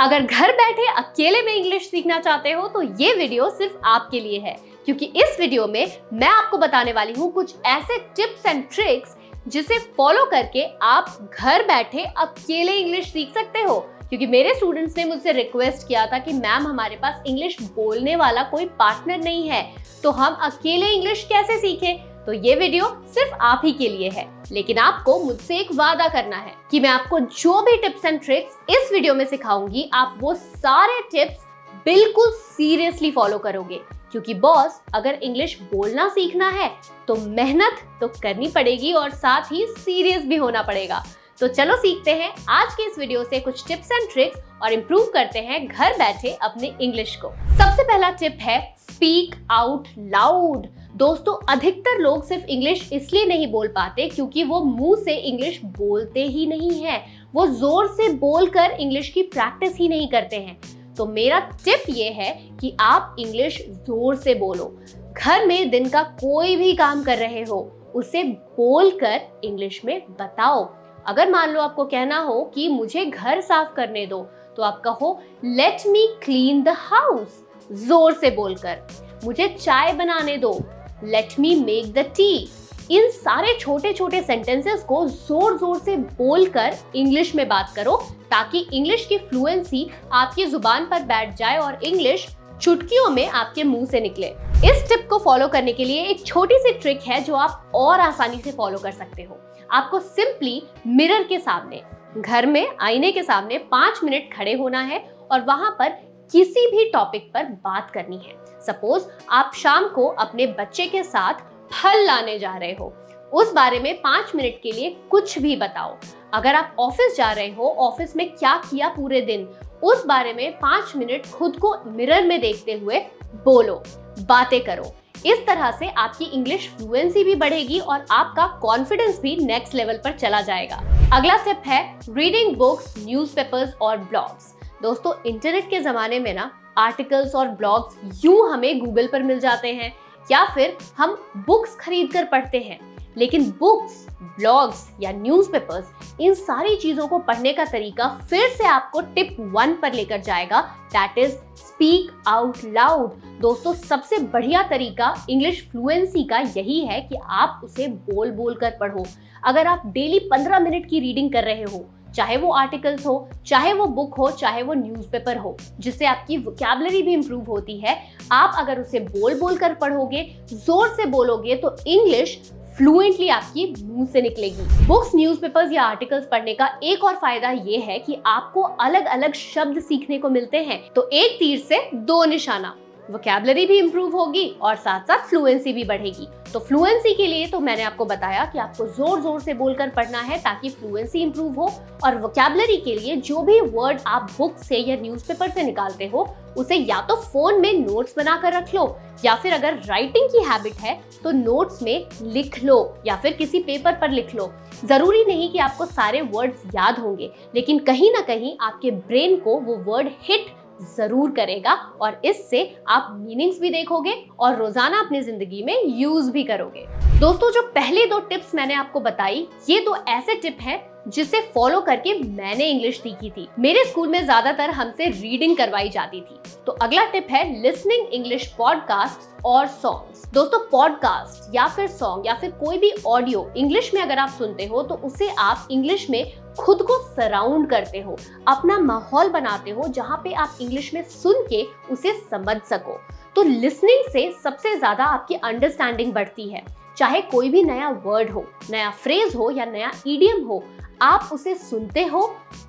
अगर घर बैठे अकेले में इंग्लिश सीखना चाहते हो तो ये वीडियो सिर्फ आपके लिए है, क्योंकि इस वीडियो में मैं आपको बताने वाली हूँ कुछ ऐसे टिप्स एंड ट्रिक्स जिसे फॉलो करके आप घर बैठे अकेले इंग्लिश सीख सकते हो। क्योंकि मेरे स्टूडेंट्स ने मुझसे रिक्वेस्ट किया था कि मैम हमारे पास इंग्लिश बोलने वाला कोई पार्टनर नहीं है, तो हम अकेले इंग्लिश कैसे सीखें। तो ये वीडियो सिर्फ आप ही के लिए है, लेकिन आपको मुझसे एक वादा करना है कि मैं आपको जो भी टिप्स एंड ट्रिक्स इस वीडियो में सिखाऊंगी, आप वो सारे टिप्स बिल्कुल सीरियसली फॉलो करोगे। क्योंकि बॉस, अगर इंग्लिश बोलना सीखना है तो मेहनत तो करनी पड़ेगी और साथ ही सीरियस भी होना पड़ेगा। तो चलो सीखते हैं आज के इस वीडियो से कुछ टिप्स एंड ट्रिक्स और इम्प्रूव करते हैं घर बैठे अपने इंग्लिश को। सबसे पहला टिप है स्पीक आउट लाउड। दोस्तों, अधिकतर लोग सिर्फ इंग्लिश इसलिए नहीं बोल पाते क्योंकि वो मुंह से इंग्लिश बोलते ही नहीं है, वो जोर से बोलकर इंग्लिश की प्रैक्टिस ही नहीं करते हैं। तो मेरा टिप ये है कि आप इंग्लिश जोर से बोलो। घर में दिन का कोई भी काम कर रहे हो, उसे बोलकर इंग्लिश में बताओ। अगर मान लो आपको कहना हो कि मुझे घर साफ करने दो, तो आप कहो let me clean the house, जोर से बोलकर। मुझे चाय बनाने दो, let me make the tea. इन सारे छोटे छोटे सेंटेंसेस को जोर जोर से बोलकर इंग्लिश में बात करो, ताकि इंग्लिश की फ्लुएंसी आपकी जुबान पर बैठ जाए और इंग्लिश चुटकियों में आपके मुंह से निकले। इस टिप को फॉलो करने के लिए एक छोटी सी ट्रिक है जो आप और आसानी से फॉलो कर सकते हो। आपको सिंपली मिरर के सामने, घर में आईने के सामने 5 मिनट खड़े होना है और वहां पर किसी भी टॉपिक पर बात करनी है। सपोज आप शाम को अपने बच्चे के साथ फल लाने जा रहे हो, उस बारे में 5 मिनट के लिए कुछ भी बताओ। अगर आप ऑफिस जा रहे हो, ऑफिस में क्या किया पूरे दिन, उस बारे में 5 मिनट खुद को मिरर में देखते हुए बोलो, बातें करो। इस तरह से आपकी इंग्लिश फ्लुएंसी भी बढ़ेगी और आपका कॉन्फिडेंस भी नेक्स्ट लेवल पर चला जाएगा। अगला टिप है रीडिंग बुक्स, न्यूज़पेपर्स और ब्लॉग्स। दोस्तों, इंटरनेट के जमाने में ना आर्टिकल्स और ब्लॉग्स यूं हमें गूगल पर मिल जाते हैं या फिर हम बुक्स खरीद कर पढ़ते हैं, लेकिन बुक्स, ब्लॉग्स या न्यूज़पेपर्स, इन सारी चीजों को पढ़ने का तरीका फिर से आपको टिप 1 पर लेकर जाएगा, that is speak out loud. दोस्तों, सबसे बढ़िया तरीका इंग्लिश फ्लुएंसी का यही है कि आप उसे बोल बोल कर पढ़ो। अगर आप डेली 15 मिनट की रीडिंग कर रहे हो, चाहे वो आर्टिकल्स हो, चाहे वो बुक हो, चाहे वो न्यूज़पेपर हो, जिससे आपकी वोकैबुलरी भी इंप्रूव होती है, आप अगर उसे बोल बोल कर पढ़ोगे, जोर से बोलोगे, तो इंग्लिश फ्लुएंटली आपकी मुंह से निकलेगी। बुक्स, न्यूज़पेपर्स या आर्टिकल्स पढ़ने का एक और फायदा ये है कि आपको अलग अलग शब्द सीखने को मिलते हैं। तो एक तीर से 2 निशाना, वोकैबुलरी भी इंप्रूव होगी और साथ साथ फ्लुएंसी भी बढ़ेगी। तो फ्लुएंसी के लिए तो मैंने आपको बताया कि आपको जोर जोर से बोलकर पढ़ना है ताकि फ्लुएंसी इंप्रूव हो, और वोकैबुलरी के लिए जो भी वर्ड आप बुक से या न्यूज़पेपर से निकालते हो, उसे या तो फोन में नोट्स बनाकर रख लो, या फिर अगर राइटिंग की हैबिट है तो नोट्स में लिख लो या फिर किसी पेपर पर लिख लो। जरूरी नहीं कि आपको सारे वर्ड्स याद होंगे, लेकिन कहीं ना कहीं आपके ब्रेन को वो वर्ड हिट जरूर करेगा और इससे आप मीनिंग्स भी देखोगे और रोजाना अपनी जिंदगी में यूज भी करोगे। दोस्तों, जो पहले 2 टिप्स मैंने आपको बताई, ये 2 ऐसे टिप हैं जिसे फॉलो करके मैंने इंग्लिश सीखी थी। मेरे स्कूल में ज्यादातर हमसे रीडिंग करवाई जाती थी। तो अगला टिप है लिसनिंग इंग्लिश पॉडकास्ट और सॉन्ग्स। दोस्तों, पॉडकास्ट या फिर सॉन्ग या फिर कोई भी ऑडियो इंग्लिश में अगर आप सुनते हो, तो उसे आप इंग्लिश में खुद को सराउंड करते हो, अपना माहौल बनाते हो जहां पे आप इंग्लिश में सुन के उसे समझ सको। तो लिसनिंग से सबसे ज्यादा आपकी अंडरस्टैंडिंग बढ़ती है। चाहे कोई भी नया वर्ड हो, नया फ्रेज हो या नया इडियम हो, आप उसे सुनते हो।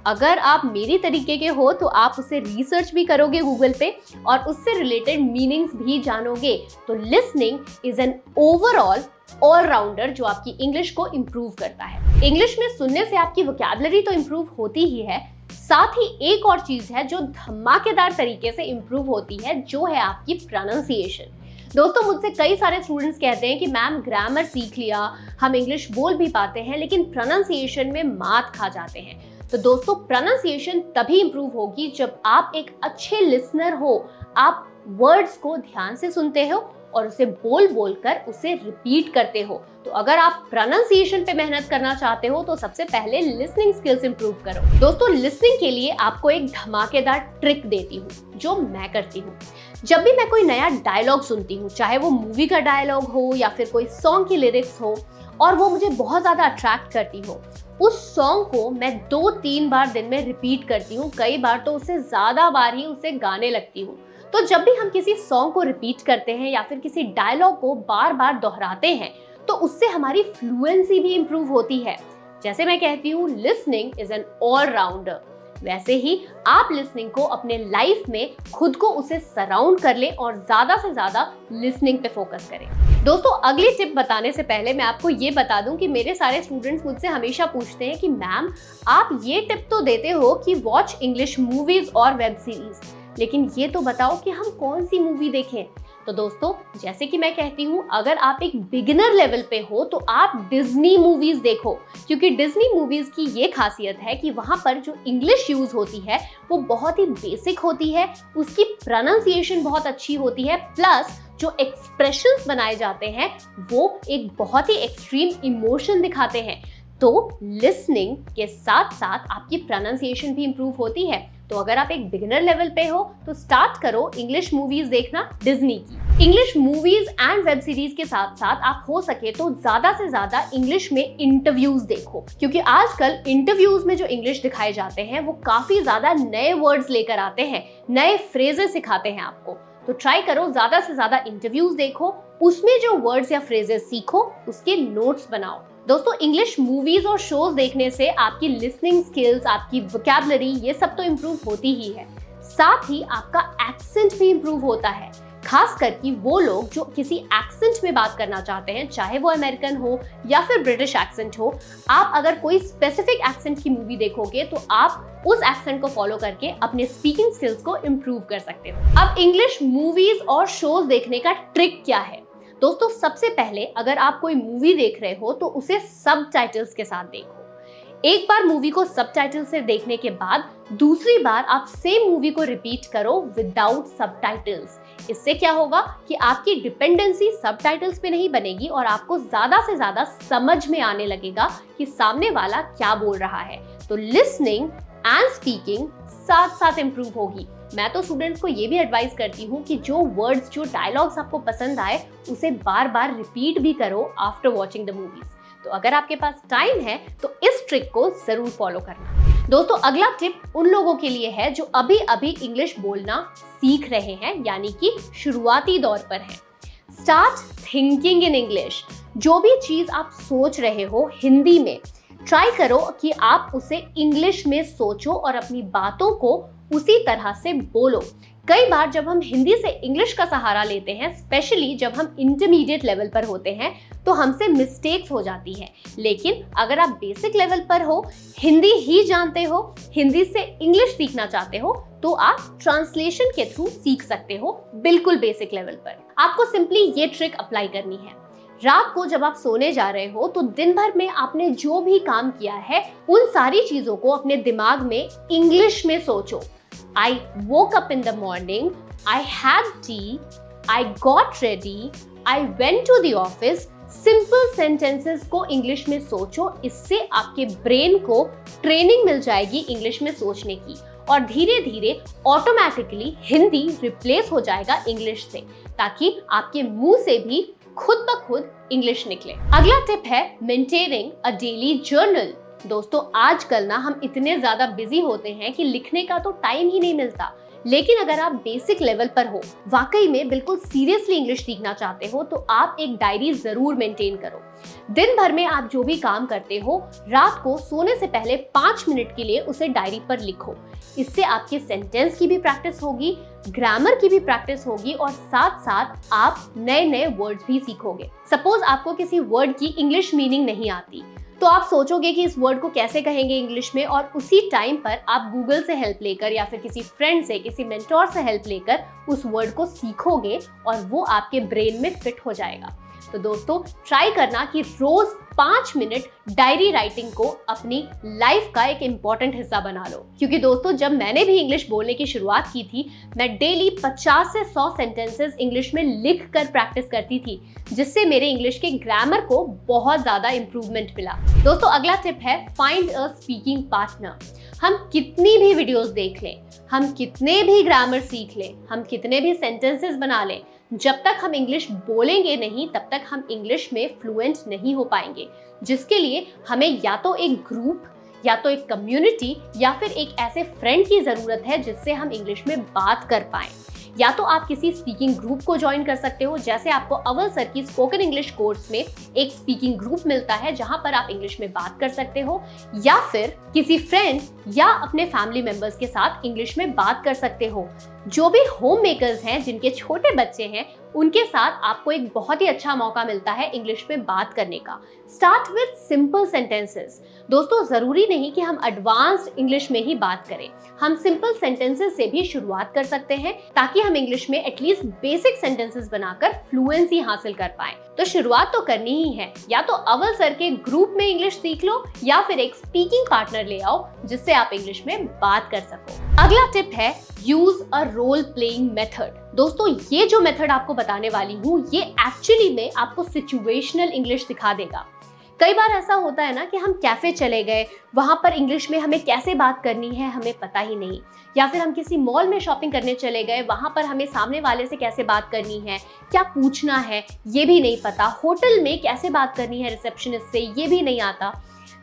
अगर आप मेरी तरीके के हो तो आप उसे रिसर्च भी करोगे गूगल पे और उससे रिलेटेड मीनिंग्स भी जानोगे। तो listening is an overall allrounder जो आपकी इंग्लिश को इम्प्रूव करता है। इंग्लिश में सुनने से आपकी वोकैबुलरी तो इम्प्रूव होती ही है, साथ ही एक और चीज है जो धमाकेदार तरीके से इम्प्रूव होती है, जो है आपकी प्रोनाउंसिएशन। दोस्तों, मुझसे कई सारे स्टूडेंट्स कहते हैं कि मैम ग्रामर सीख लिया, हम इंग्लिश बोल भी पाते हैं, लेकिन प्रोनाउंसिएशन में मात खा जाते हैं। तो दोस्तों, प्रोनाउंसिएशन तभी इंप्रूव होगी जब आप एक अच्छे लिसनर हो, आप वर्ड्स को ध्यान से सुनते हो और उसे बोल बोल कर उसे रिपीट करते हो। तो अगर आप प्रोनाउंसिएशन पे मेहनत करना चाहते हो तो सबसे पहले लिसनिंग स्किल्स इंप्रूव करो। दोस्तों, लिसनिंग के लिए आपको एक धमाकेदार ट्रिक देती हूँ जो मैं करती हूँ। जब भी मैं कोई नया डायलॉग सुनती हूँ, चाहे वो मूवी का डायलॉग हो या फिर कोई सॉन्ग की लिरिक्स हो, और वो मुझे बहुत ज्यादा अट्रैक्ट करती हो, उस सॉन्ग को मैं 2-3 बार दिन में रिपीट करती हूँ। कई बार तो उससे ज्यादा बार ही उसे गाने लगती हूँ। तो जब भी हम किसी सॉन्ग को रिपीट करते हैं या फिर किसी डायलॉग को बार बार दोहराते हैं तो उससे हमारी फ्लुएंसी भी इंप्रूव होती है। जैसे मैं कहती हूँ, लिसनिंग इज एन ऑलराउंडर, वैसे ही आप लिसनिंग को अपने लाइफ में खुद को उसे सराउंड कर लें और ज्यादा से ज्यादा लिसनिंग पे फोकस करें। दोस्तों, अगली टिप बताने से पहले मैं आपको ये बता दूं कि मेरे सारे स्टूडेंट्स मुझसे हमेशा पूछते हैं कि मैम, आप ये टिप तो देते हो कि वॉच इंग्लिश मूवीज और वेब सीरीज, लेकिन ये तो बताओ कि हम कौन सी मूवी देखें। तो दोस्तों, जैसे कि मैं कहती हूँ, अगर आप एक बिगिनर लेवल पे हो तो आप डिज्नी मूवीज देखो, क्योंकि डिज्नी मूवीज की ये खासियत है कि वहां पर जो इंग्लिश यूज होती है वो बहुत ही बेसिक होती है, उसकी प्रोनाउंसिएशन बहुत अच्छी होती है, प्लस जो एक्सप्रेशंस बनाए जाते हैं वो एक बहुत ही एक्सट्रीम इमोशन दिखाते हैं। तो लिसनिंग के साथ साथ आपकी प्रोनाउंसिएशन भी इंप्रूव होती है। तो अगर आप एक बिगिनर लेवल पे हो तो स्टार्ट करो इंग्लिश मूवीज देखना डिज्नी की। English movies and web series के साथ साथ आप हो सके तो ज्यादा से ज्यादा इंग्लिश में इंटरव्यूज देखो, क्योंकि आजकल इंटरव्यूज में जो इंग्लिश दिखाए जाते हैं वो काफी ज्यादा नए वर्ड्स लेकर आते हैं, नए फ्रेजेस सिखाते हैं आपको। तो ट्राई करो, ज्यादा से ज्यादा इंटरव्यूज देखो, उसमें जो वर्ड्स या फ्रेजेस सीखो उसके नोट्स बनाओ। दोस्तों, इंग्लिश मूवीज और शोज देखने से आपकी लिसनिंग स्किल्स, आपकी वोकैबुलरी, ये सब तो इम्प्रूव होती ही है, साथ ही आपका एक्सेंट भी इम्प्रूव होता है। खास करके वो लोग जो किसी एक्सेंट में बात करना चाहते हैं, चाहे वो अमेरिकन हो या फिर ब्रिटिश एक्सेंट हो, आप अगर कोई स्पेसिफिक एक्सेंट की मूवी देखोगे तो आप उस एक्सेंट को फॉलो करके अपने स्पीकिंग स्किल्स को इम्प्रूव कर सकते हो। अब इंग्लिश मूवीज और शोज देखने का ट्रिक क्या है? दोस्तों, सबसे पहले अगर आप कोई मूवी देख रहे हो तो उसे सबटाइटल्स के साथ देखो। एक बार मूवी को सबटाइटल से देखने के बाद दूसरी बार आप सेम मूवी को रिपीट करो विदाउट सबटाइटल्स। इससे क्या होगा कि आपकी डिपेंडेंसी सबटाइटल्स पे नहीं बनेगी और आपको ज्यादा से ज्यादा समझ में आने लगेगा कि सामने वाला क्या बोल रहा है। तो लिसनिंग एंड स्पीकिंग साथ साथ इंप्रूव होगी। मैं तो स्टूडेंट्स को ये भी एडवाइस करती हूँ कि जो वर्ड्स, जो डायलॉग्स आपको पसंद आए उसे बार बार रिपीट भी करो आफ्टर वॉचिंग द मूवीज। तो अगर आपके पास टाइम है तो इस ट्रिक को जरूर फॉलो करना। दोस्तों, अगला टिप उन लोगों के लिए है जो अभी अभी इंग्लिश बोलना सीख रहे हैं, यानी कि शुरुआती दौर पर हैं। Start thinking in English. जो भी चीज आप सोच रहे हो हिंदी में, ट्राई करो कि आप उसे इंग्लिश में सोचो और अपनी बातों को उसी तरह से बोलो। कई बार जब हम हिंदी से इंग्लिश का सहारा लेते हैं, स्पेशली जब हम इंटरमीडिएट लेवल पर होते हैं, तो हमसे मिस्टेक्स हो जाती हैं। लेकिन अगर आप बेसिक लेवल पर हो, हिंदी ही जानते हो, हिंदी से इंग्लिश सीखना चाहते हो, तो आप ट्रांसलेशन के थ्रू सीख सकते हो बिल्कुल बेसिक लेवल पर। आपको सिंपली ये ट्रिक अप्लाई करनी है। रात को जब आप सोने जा रहे हो तो दिन भर में आपने जो भी काम किया है उन सारी चीजों को अपने दिमाग में इंग्लिश में सोचो। I woke up in the morning, I had tea, I got ready, I went to the office। Simple sentences को इंग्लिश में सोचो, इससे आपके ब्रेन को ट्रेनिंग मिल जाएगी इंग्लिश में सोचने की और धीरे धीरे ऑटोमेटिकली हिंदी रिप्लेस हो जाएगा इंग्लिश से, ताकि आपके मुंह से भी खुद ब खुद इंग्लिश निकले। अगला टिप है मेंटेनिंग अ डेली जर्नल। दोस्तों, आजकल ना हम इतने ज्यादा बिजी होते हैं कि लिखने का तो टाइम ही नहीं मिलता, लेकिन अगर आप बेसिक लेवल पर हो, वाकई में बिल्कुल सीरियसली इंग्लिश सीखना चाहते हो, तो आप एक डायरी जरूर मेंटेन करो। दिन भर में आप जो भी काम करते हो, रात को सोने से पहले 5 मिनट के लिए उसे डायरी पर लिखो। इससे आपके सेंटेंस की भी प्रैक्टिस होगी, ग्रामर की भी प्रैक्टिस होगी और साथ साथ आप नए नए वर्ड्स भी सीखोगे। सपोज आपको किसी वर्ड की इंग्लिश मीनिंग नहीं आती, तो आप सोचोगे कि इस वर्ड को कैसे कहेंगे इंग्लिश में, और उसी टाइम पर आप गूगल से हेल्प लेकर या फिर किसी फ्रेंड से, किसी मेंटोर से हेल्प लेकर उस वर्ड को सीखोगे और वो आपके ब्रेन में फिट हो जाएगा। तो दोस्तों, ट्राई करना कि रोज 5 मिनट डायरी राइटिंग को अपनी लाइफ का एक इंपॉर्टेंट हिस्सा बना लो। क्योंकि दोस्तों, जब मैंने भी इंग्लिश बोलने की शुरुआत की थी, मैं डेली 50 से 100 सेंटेंसेस इंग्लिश में लिख कर प्रैक्टिस करती थी, जिससे मेरे इंग्लिश के ग्रामर को बहुत ज्यादा इंप्रूवमेंट मिला। दोस्तों, अगला टिप है फाइंड अ स्पीकिंग पार्टनर। हम कितनी भी वीडियोस देख लें, हम कितने भी ग्रामर सीख लें, हम कितने भी सेंटेंसेस बना लें, जब तक हम इंग्लिश बोलेंगे नहीं तब तक हम इंग्लिश में फ्लुएंट नहीं हो पाएंगे। जिसके लिए हमें या तो एक ग्रुप, या तो एक कम्युनिटी, या फिर एक ऐसे फ्रेंड की जरूरत है जिससे हम इंग्लिश में बात कर पाएं। या तो आप किसी स्पीकिंग ग्रुप को ज्वाइन कर सकते हो, जैसे आपको अव्वल सर की स्पोकन इंग्लिश कोर्स में एक स्पीकिंग ग्रुप मिलता है जहां पर आप इंग्लिश में बात कर सकते हो, या फिर किसी फ्रेंड या अपने फैमिली मेंबर्स के साथ इंग्लिश में बात कर सकते हो। जो भी होम मेकर्स हैं, जिनके छोटे बच्चे हैं, उनके साथ आपको एक बहुत ही अच्छा मौका मिलता है इंग्लिश में बात करने का। Start with simple sentences. दोस्तों, जरूरी नहीं कि हम एडवांस्ड इंग्लिश में ही बात करें, हम सिंपल सेंटेंसेस से भी शुरुआत कर सकते हैं ताकि हम इंग्लिश में एटलीस्ट बेसिक सेंटेंसेस बनाकर फ्लुएंसी हासिल कर पाएं। तो शुरुआत तो करनी ही है, या तो अव्वल सर के ग्रुप में इंग्लिश सीख लो, या फिर एक स्पीकिंग पार्टनर ले आओ जिससे आप इंग्लिश में बात कर सको। अगला टिप है use a role playing method. दोस्तों, ये जो मेथड आपको बताने वाली हूँ, ये एक्चुअली में आपको सिचुएशनल इंग्लिश सिखा देगा। कई बार ऐसा होता है ना कि हम कैफे चले गए, वहां पर इंग्लिश में हमें कैसे बात करनी है हमें पता ही नहीं, या फिर हम किसी मॉल में शॉपिंग करने चले गए, वहां पर हमें सामने वाले से कैसे बात करनी है, क्या पूछना है ये भी नहीं पता, होटल में कैसे बात करनी है रिसेप्शनिस्ट से ये भी नहीं आता।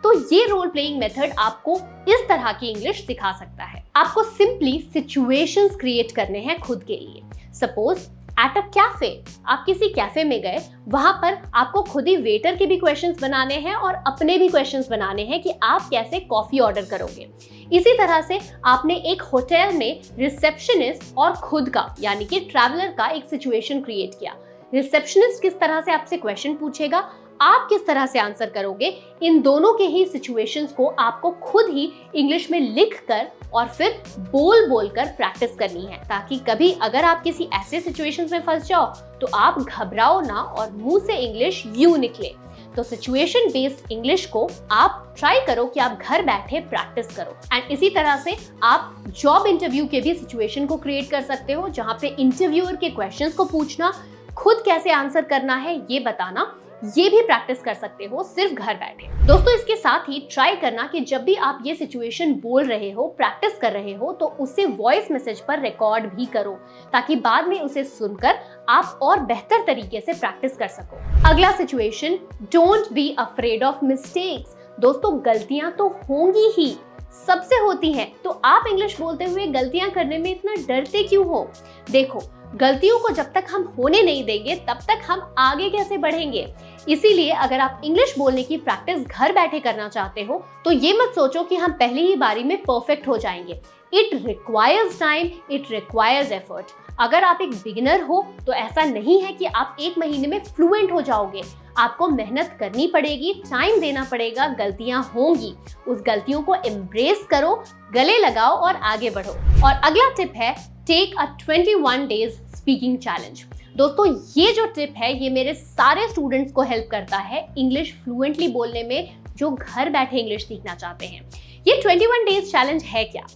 तो ये रोल प्लेइंग मेथड आपको इस तरह की इंग्लिश सिखा सकता है। आपको सिंपली सिचुएशंस क्रिएट करने हैं खुद के लिए। सपोज एट अ कैफे, आप किसी कैफे में गए, वहां पर आपको खुद ही वेटर के भी क्वेश्चंस बनाने हैं और अपने भी क्वेश्चंस बनाने हैं कि आप कैसे कॉफी ऑर्डर करोगे। इसी तरह से आपने एक होटल में रिसेप्शनिस्ट और खुद का यानी कि ट्रैवलर का एक सिचुएशन क्रिएट किया। रिसेप्शनिस्ट किस तरह से आपसे क्वेश्चन पूछेगा, आप किस तरह से आंसर करोगे, इन दोनों के ही सिचुएशंस को आपको खुद ही इंग्लिश में लिख कर और फिर बोल कर प्रैक्टिस करनी है, ताकि कभी अगर आप किसी ऐसे सिचुएशंस में फंस जाओ तो आप घबराओ ना और मुंह से इंग्लिश यूं निकले। तो सिचुएशन बेस्ड इंग्लिश को आप ट्राई करो कि आप घर बैठे प्रैक्टिस करो। एंड इसी तरह से आप जॉब इंटरव्यू के भी सिचुएशन को क्रिएट कर सकते हो, जहां पे इंटरव्यूअर के क्वेश्चंस को पूछना, खुद कैसे आंसर करना है ये बताना, ये भी प्रैक्टिस कर सकते हो सिर्फ घर बैठे। दोस्तों, इसके साथ ही ट्राई करना कि जब भी आप ये सिचुएशन बोल रहे हो, प्रैक्टिस कर रहे हो, तो उसे वॉइस मैसेज पर रिकॉर्ड भी करो, ताकि बाद में उसे सुनकर आप और बेहतर तरीके से प्रैक्टिस कर सको। अगला situation, don't be afraid of mistakes. दोस्तों, गलतियां तो होंगी ही, सबसे होती हैं, तो आप इंग्लिश बोलते हुए गलतियां करने में इतना डरते क्यों हो? देखो, गलतियों को जब तक हम होने नहीं देंगे तब तक हम आगे कैसे बढ़ेंगे। इसीलिए अगर आप इंग्लिश बोलने की प्रैक्टिस घर बैठे करना चाहते हो तो ये मत सोचो कि हम पहली ही बारी में परफेक्ट हो जाएंगे। It requires time, it requires effort. अगर आप एक बिगिनर हो तो ऐसा नहीं है कि आप एक महीने में फ्लुएंट हो जाओगे। आपको मेहनत करनी पड़ेगी, टाइम देना पड़ेगा, गलतियां होंगी, उस गलतियों को एम्ब्रेस करो, गले लगाओ और आगे बढ़ो। और अगला टिप है take a 21 days speaking challenge. दोस्तों, ये जो टिप है ये मेरे सारे स्टूडेंट्स को हेल्प करता है इंग्लिश फ्लुएंटली बोलने में, जो घर बैठे इंग्लिश सीखना चाहते हैं। ये 21 डेज चैलेंज है क्या?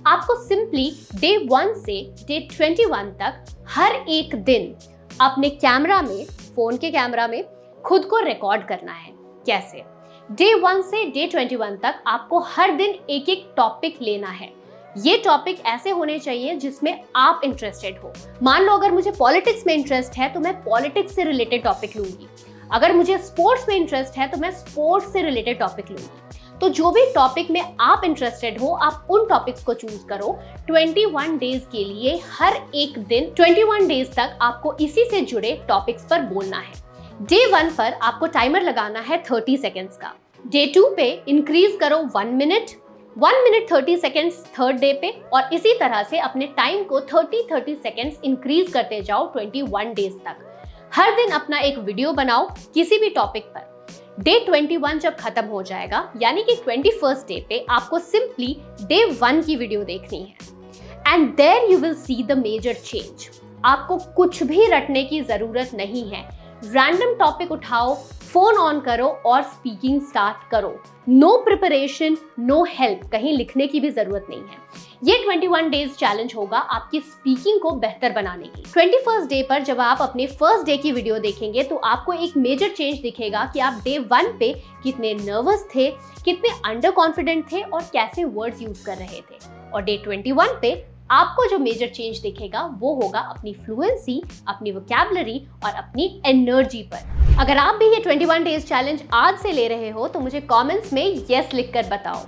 आपको सिंपली डे 1 से डे 21 तक हर एक दिन अपने कैमरा में, फोन के कैमरा में खुद को रिकॉर्ड करना है। कैसे? डे 1 से डे 21 तक आपको हर दिन एक एक टॉपिक लेना है। ये टॉपिक ऐसे होने चाहिए जिसमें आप इंटरेस्टेड हो। मान लो अगर मुझे पॉलिटिक्स में इंटरेस्ट है तो मैं पॉलिटिक्स से रिलेटेड टॉपिक लूंगी। अगर मुझे स्पोर्ट्स में इंटरेस्ट है तो मैं स्पोर्ट्स से रिलेटेड टॉपिक लूंगी। तो जो भी टॉपिक में आप इंटरेस्टेड हो, आप उन टॉपिक्स को चूज करो। 21 डेज के लिए हर एक दिन 21 डेज तक आपको इसी से जुड़े टॉपिक्स पर बोलना है। डे 1 पर आपको टाइमर लगाना है 30 सेकेंड्स का। डे 2 पे इंक्रीज करो 1 minute, 1 minute 30 seconds third day पे, और इसी तरह से अपने टाइम को 30 सेकेंड्स इंक्रीज करते जाओ 21 डेज तक। हर दिन अपना एक वीडियो बनाओ किसी भी टॉपिक पर। डे 21 जब खत्म हो जाएगा, यानी कि 21st डे पे आपको सिंपली डे 1 की वीडियो देखनी है। And there you will see the major change. आपको कुछ भी रटने की जरूरत नहीं है। रैंडम टॉपिक उठाओ, फोन ऑन करो और स्पीकिंग स्टार्ट करो। नो प्रिपरेशन, नो हेल्प, कहीं लिखने की भी जरूरत नहीं है। ये 21 डेज चैलेंज होगा आपकी स्पीकिंग को बेहतर बनाने की। 21st डे पर जब आप अपने फर्स्ट डे की वीडियो देखेंगे तो आपको एक मेजर चेंज दिखेगा कि आप डे 1 पे कितने नर्वस थे, कितने अंडर कॉन्फिडेंट थे और कैसे वर्ड्स यूज कर रहे थे। और डे 21 पे आपको जो मेजर चेंज दिखेगा वो होगा अपनी फ्लुएंसी, अपनी वोकैबुलरी और अपनी एनर्जी पर। अगर आप भी ये 21 डेज चैलेंज आज से ले रहे हो तो मुझे कमेंट्स में यस लिखकर बताओ।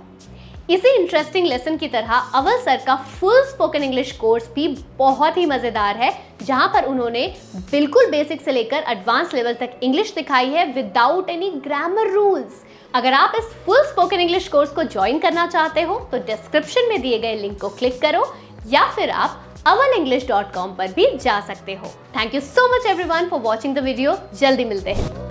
इसी इंटरेस्टिंग लेसन की तरह अवल सर का फुल स्पोकन इंग्लिश कोर्स भी बहुत ही मजेदार है, जहां पर उन्होंने बिल्कुल बेसिक से लेकर एडवांस लेवल तक इंग्लिश सिखाई है विदाउट एनी ग्रामर रूल्स। अगर आप इस फुल स्पोकन इंग्लिश कोर्स को ज्वाइन करना चाहते हो तो डिस्क्रिप्शन में दिए गए लिंक को क्लिक करो या फिर आप awalenglish.com पर भी जा सकते हो। Thank you so much everyone for watching the video. जल्दी मिलते हैं।